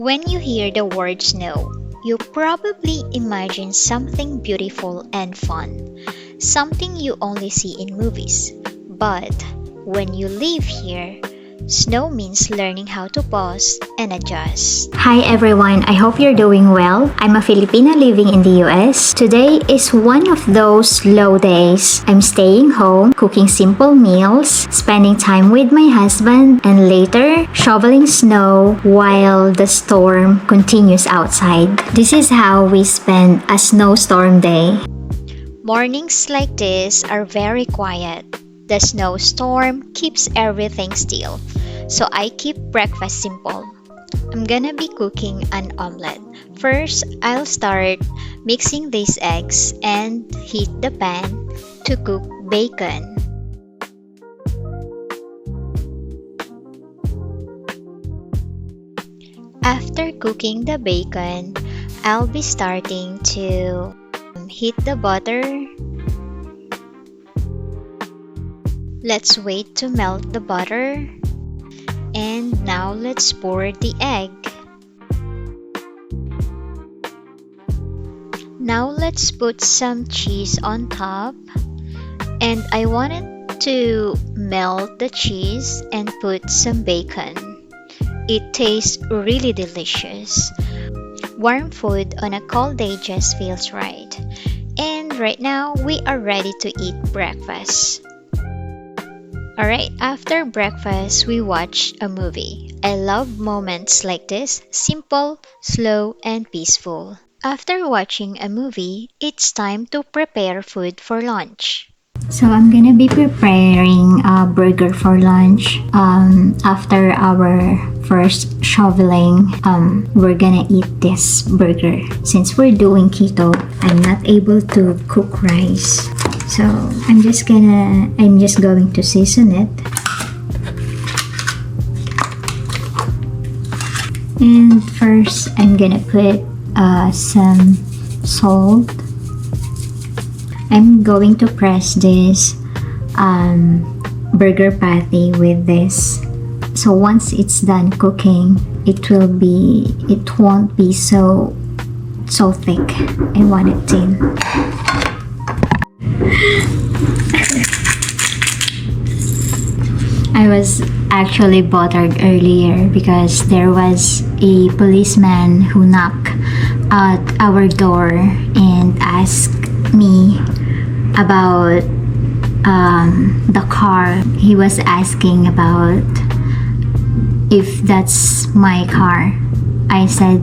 When you hear the word snow, you probably imagine something beautiful and fun, something you only see in movies. But when you live here, snow means learning how to pause and adjust. Hi everyone, I hope you're doing well. I'm a Filipina living in the US. Today is one of those slow days. I'm staying home, cooking simple meals, spending time with my husband, and later shoveling snow while the storm continues outside. This is how we spend a snowstorm day. Mornings like this are very quiet. The snowstorm keeps everything still, so I keep breakfast simple. I'm gonna be cooking an omelette. First, I'll start mixing these eggs and heat the pan to cook bacon. After cooking the bacon, I'll be starting to heat the butter. Let's wait to melt the butter. And now let's pour the egg. Now let's put some cheese on top. And I wanted to melt the cheese and put some bacon. It tastes really delicious. Warm food on a cold day just feels right. And right now we are ready to eat breakfast. Alright, after breakfast, we watch a movie. I love moments like this, simple, slow, and peaceful. After watching a movie, it's time to prepare food for lunch. So I'm gonna be preparing a burger for lunch. After our first shoveling, we're gonna eat this burger. Since we're doing keto, I'm not able to cook rice. So I'm just going to season it. And first I'm gonna put some salt. I'm going to press this burger patty with this. So once it's done cooking, it won't be so thick. I want it thin. I was actually bothered earlier because there was a policeman who knocked at our door and asked me about the car. He was asking about if that's my car. I said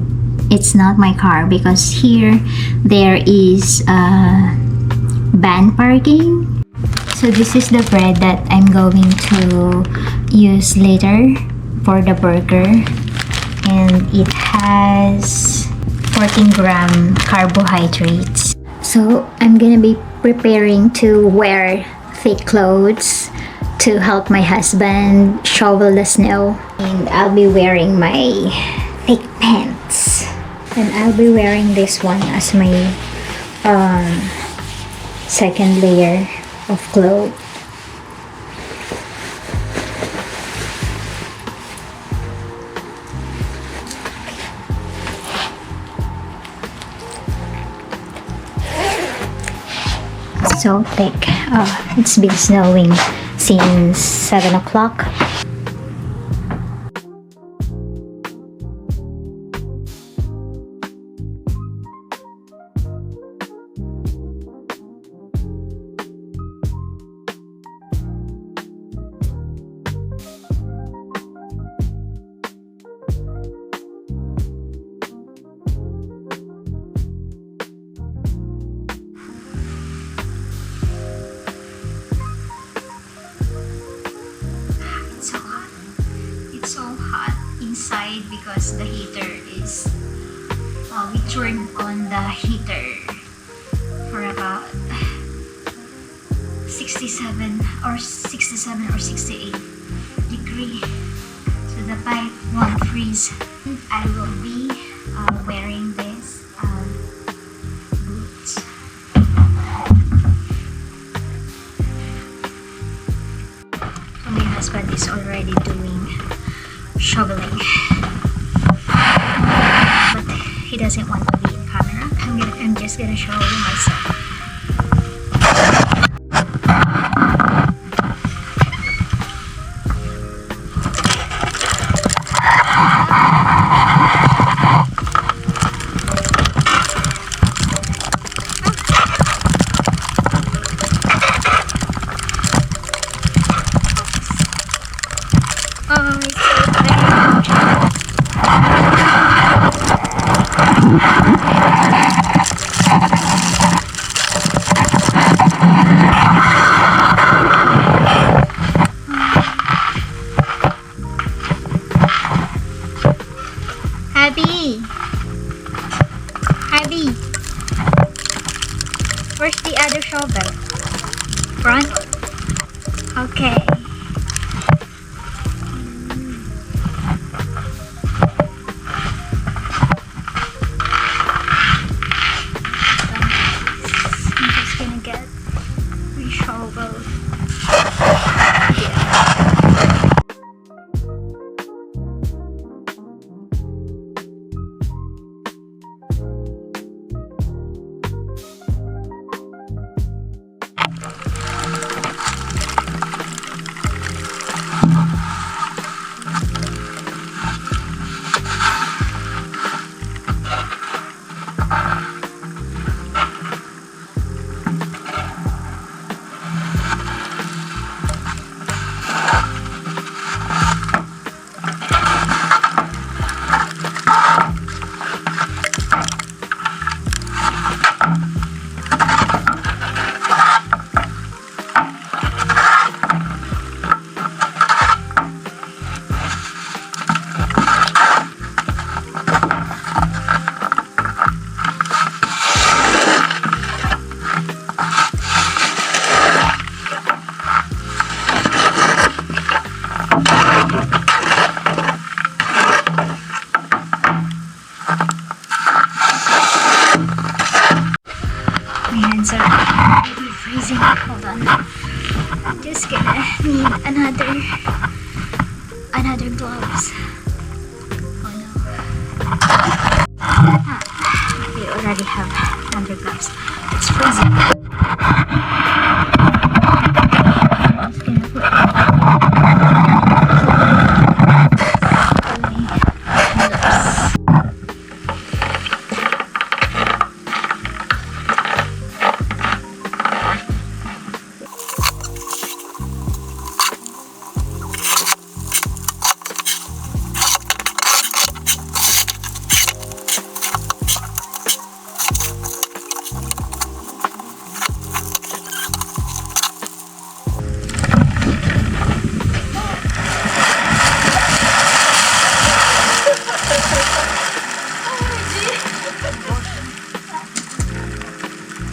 it's not my car because here there is van parking. So this is the bread that I'm going to use later for the burger, and it has 14-gram carbohydrates. So I'm gonna be preparing to wear thick clothes to help my husband shovel the snow, and I'll be wearing my thick pants, and I'll be wearing this one as my second layer of clothes. So thick. It's been snowing since 7 o'clock. It's so hot inside because the heater is we turned on the heater for about 67 or 68 degree, so the pipe won't freeze. I will be wearing this boots. So my husband is already doing shoveling. doesn't want to be in camera. I'm just gonna show you myself. Oh, it's so tired. Abby! Abby! Where's the other shovel? Front? Okay. I'm just gonna get 3 shovels. My hands are already freezing. Hold on. I'm just gonna need another gloves. Oh no. We already have another gloves. It's freezing. I'm just gonna put gloves.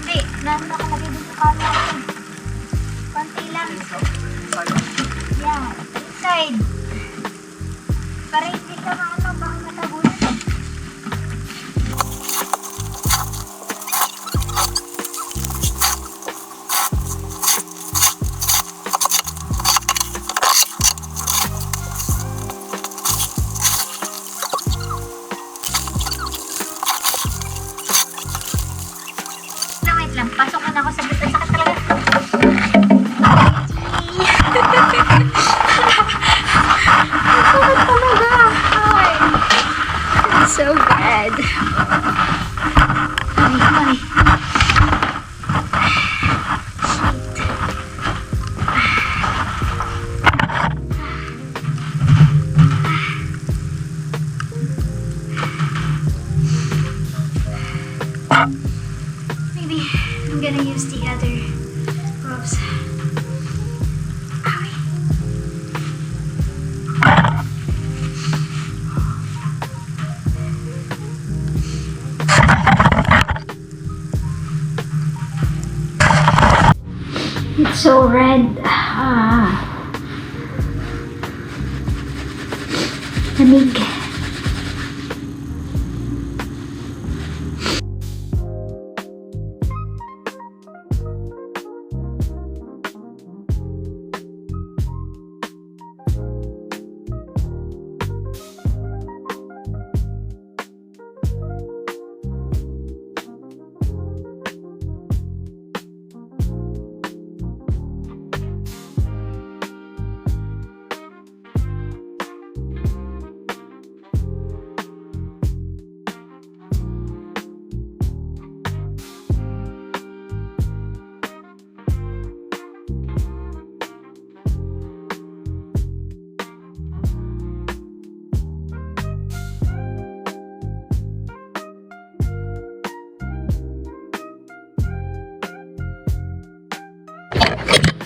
Hey, nasa nakalagay dun sa camera. Konti lang. Yeah, inside. Para hindi ka baka matabunan. Wait lang, pasok na ako sa buta. Sakit talaga. Sakit talaga. Ay. It's so bad. Ay. Maybe I'm gonna use the other gloves. Owie. It's so red. Lamig.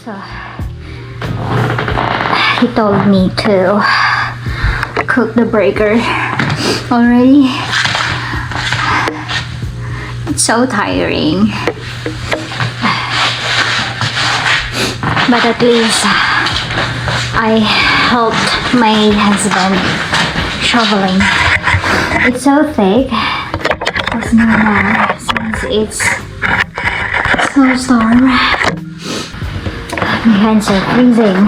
So he told me to cook the burger already. It's so tiring, but at least I helped my husband shoveling. It's so thick. It's normal since it's snowstorm. My hands are freezing.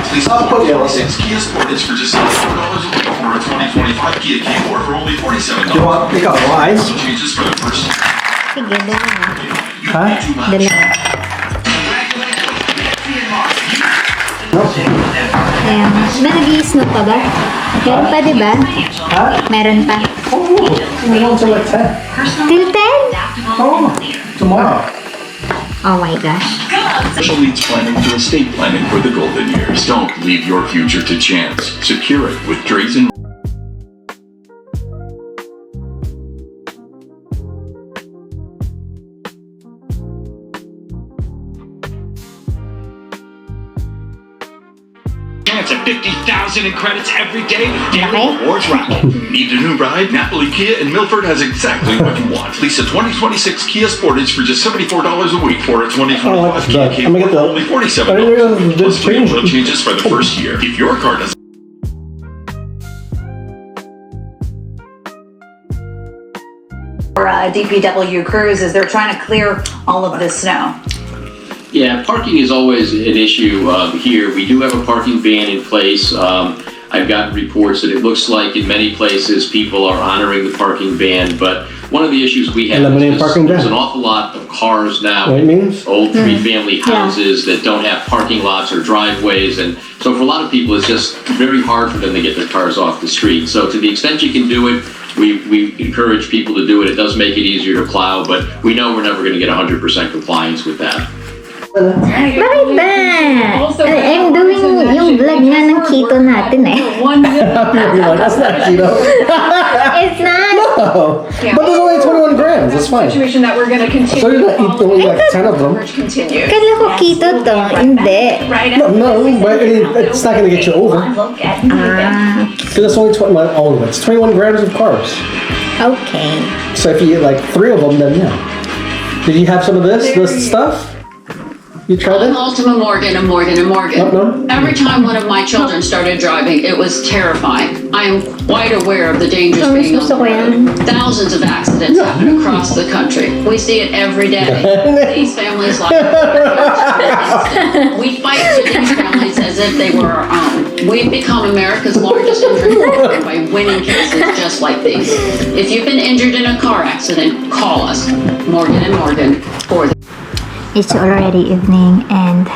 Please put 26 Kia Sportage for just $74 a week for a 2025 Kia K4 for only $47. Ikaw, ayos? Changes for the first year. Sige, dalawa. Ha? Dalawa. No. Ayan. Nag-i-snow pa ba? Meron pa, di ba? Ha? Meron pa. Oh, we're on to like 10. Till 10? Oh, tomorrow. Oh my gosh. Special needs planning to estate planning for the golden years. Don't leave your future to chance. Secure it with Drayton. Chance at 50,000 in credits every day with daily rewards raffle. Need a new ride? Napoli Kia in Milford has exactly what you want. Lease a 2026 Kia Sportage for just $74 a week for a 2025 Kia I'm gonna get K4 for only $47. Plus free oil changes for the first year. If your car doesn't DPW crews as they're trying to clear all of this snow. Yeah, parking is always an issue here. We do have a parking ban in place. I've gotten reports that it looks like in many places people are honoring the parking ban, but one of the issues we have Eliminate is parking ban. there's an awful lot of cars now, What it means? old three-family houses that don't have parking lots or driveways, and so for a lot of people it's just very hard for them to get their cars off the street. So to the extent you can do it, we encourage people to do it. It does make it easier to plow, but we know we're never going to get 100% compliance with that. Bakit ba? I'm doing yung vlog nga ng keto natin eh. You're like, that's not keto. It's not. No. But there's only 21 grams. That's fine. Situation that we're going to continue. So you're gonna eat only like 10 of them. Continue. Kala ko keto to. Hindi. No, but it's not gonna get you over. Because it's only 21. Oh, it's 21 grams of carbs. Okay. So if you eat like 3 of them, then yeah. Did you have some of this stuff? You tried I'm it? Ultima Morgan and Morgan and Morgan. No. Every time one of my children started driving, it was terrifying. I am quite aware of the dangers Oh, being on gusto the ko yan. road. Thousands of accidents happen across the country. We see it every day. These families like we fight for these families as if they were our own. We've become America's largest injury program by winning cases just like these. If you've been injured in a car accident, call us, Morgan and Morgan, for the It's already evening and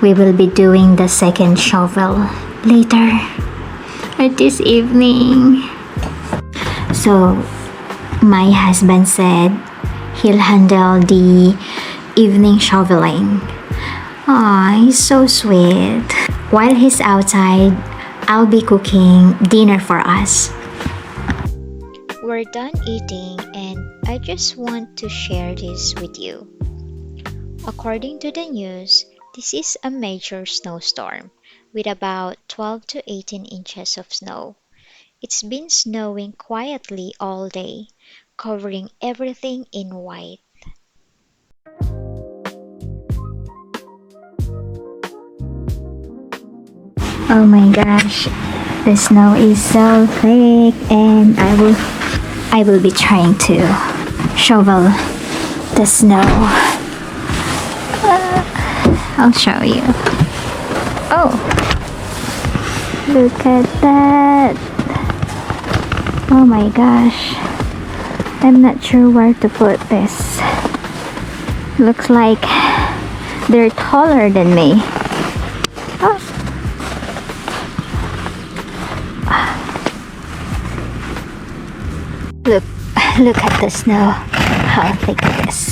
we will be doing the second shovel later or this evening. So my husband said he'll handle the evening shoveling. Aw, he's so sweet. While he's outside, I'll be cooking dinner for us. We're done eating and I just want to share this with you. According to the news, this is a major snowstorm with about 12 to 18 inches of snow. It's been snowing quietly all day, covering everything in white. Oh my gosh, the snow is so thick and I will be trying to shovel the snow. I'll show you. Oh, look at that. Oh my gosh, I'm not sure where to put this. Looks like they're taller than me. Oh. Look at the snow, how thick it is.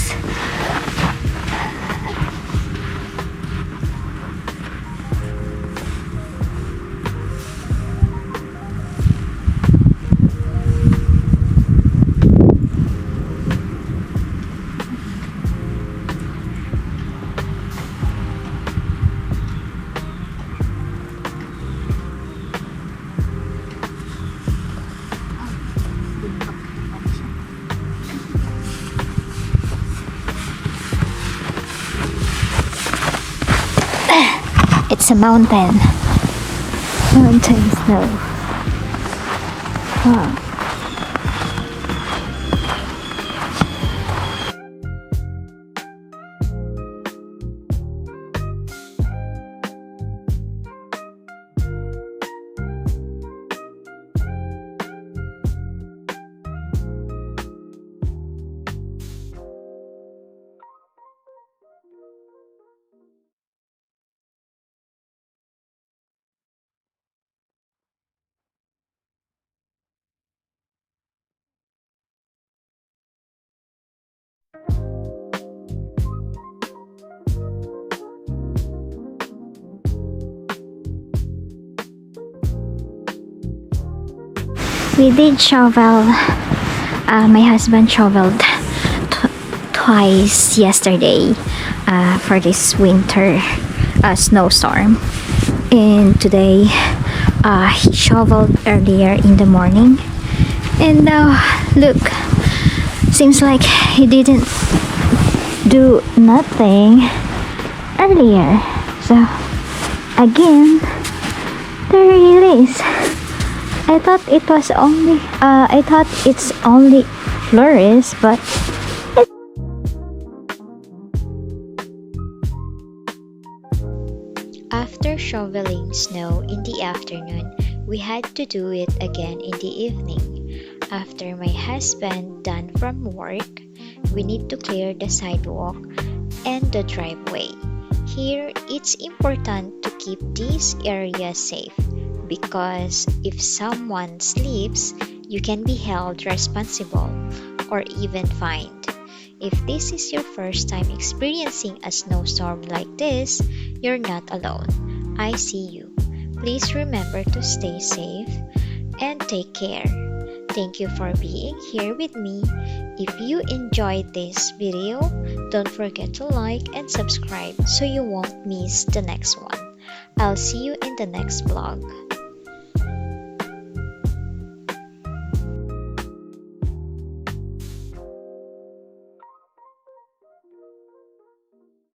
It's a mountain. Mountain snow. Wow. We did shovel. My husband shoveled twice yesterday for this winter snowstorm, and today he shoveled earlier in the morning, and now look, seems like he didn't do nothing earlier. So again, there it is. I thought it's only flurries, but After shoveling snow in the afternoon, we had to do it again in the evening. After my husband done from work, we need to clear the sidewalk and the driveway. Here, it's important to keep this area safe because if someone slips, you can be held responsible or even fined. If this is your first time experiencing a snowstorm like this, you're not alone. I see you. Please remember to stay safe and take care. Thank you for being here with me. If you enjoyed this video, don't forget to like and subscribe so you won't miss the next one. I'll see you in the next vlog.